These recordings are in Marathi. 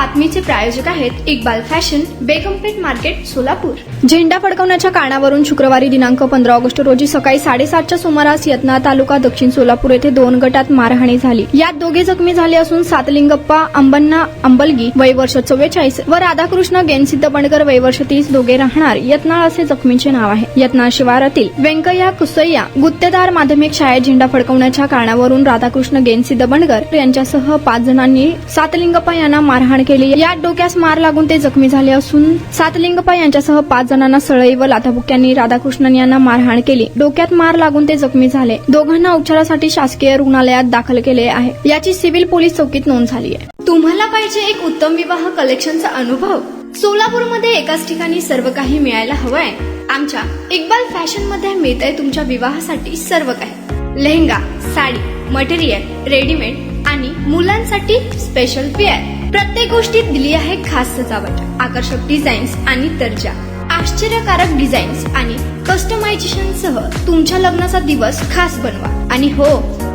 बातमीचे प्रायोजक आहेत इक्बाल फॅशन, बेगमपेठ मार्केट, सोलापूर। झेंडा फडकवण्याच्या कारणावरून शुक्रवारी दिनांक 15 ऑगस्ट रोजी सकाळी 7:30च्या सुमारास यत्नाळ तालुका दक्षिण सोलापूर येथे 2 गटात मारहाणी झाली। यात दोघे जखमी झाले असून सातलिंगप्पा अंबन्ना अंबलगी वय वर्ष 44 व राधाकृष्ण गेनसिद्ध बंडकर वय वर्ष 30 दोघे राहणार यत्नाळ असे जखमीचे नाव आहे। यत्नाळ शिवारातील व्यंकय्या कुसय्या गुत्तेदार माध्यमिक शाळेत झेंडा फडकवण्याच्या कारणावरून राधाकृष्ण गेनसिद्ध बंडकर यांच्यासह 5 जणांनी सातलिंगप्पा यांना मारहाण केली। यात डोक्यास मार लागून ते जखमी झाले असून सातलिंगप्पा यांच्यासह 5 जणांना सळई व लाथाबुक्क्यांनी राधाकृष्णन यांना मारहाण केली। डोक्यात मार लागून ते जखमी झाले। दोघांना उपचारासाठी शासकीय रुग्णालयात दाखल केले आहे। याची सिव्हिल पोलीस चौकीत नोंद झाली आहे। तुम्हाला पाहिजे एक उत्तम विवाह कलेक्शनचा अनुभव? सोलापूरमध्ये एकाच ठिकाणी सर्व काही मिळायला हवंय? आमच्या इक्बाल फॅशन मध्ये मिळतंय तुमच्या विवाहासाठी सर्व काही। लेहंगा, साडी, मटेरियल, रेडीमेड आणि मुलांसाठी स्पेशल वेअर। प्रत्येक गोष्टीत दिली आहे खास सजावट, आकर्षक डिझाईन्स आणि दर्जा, आश्चर्यकारक डिझाईन्स आणि कस्टमायझेशन सह तुमच्या लग्नाचा दिवस खास बनवा। आणि हो,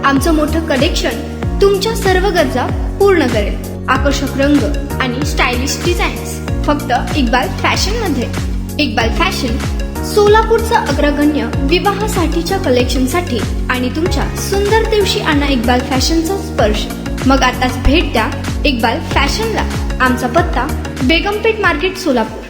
आमचं मोठं कलेक्शन तुमच्या सर्व गरजा पूर्ण करेल। आकर्षक रंग आणि स्टायलिश डिझाईन्स फक्त इक्बाल फॅशन मध्ये। इक्बाल फॅशन सोलापूरचा अग्रगण्य विवाहासाठीच्या कलेक्शनसाठी आणि तुमच्या सुंदर दिवशी आणा इक्बाल फॅशनचा स्पर्श। मग आताच भेट द्या इक्बाल फॅशनला। आमचा पत्ता बेगमपेठ मार्केट, सोलापूर।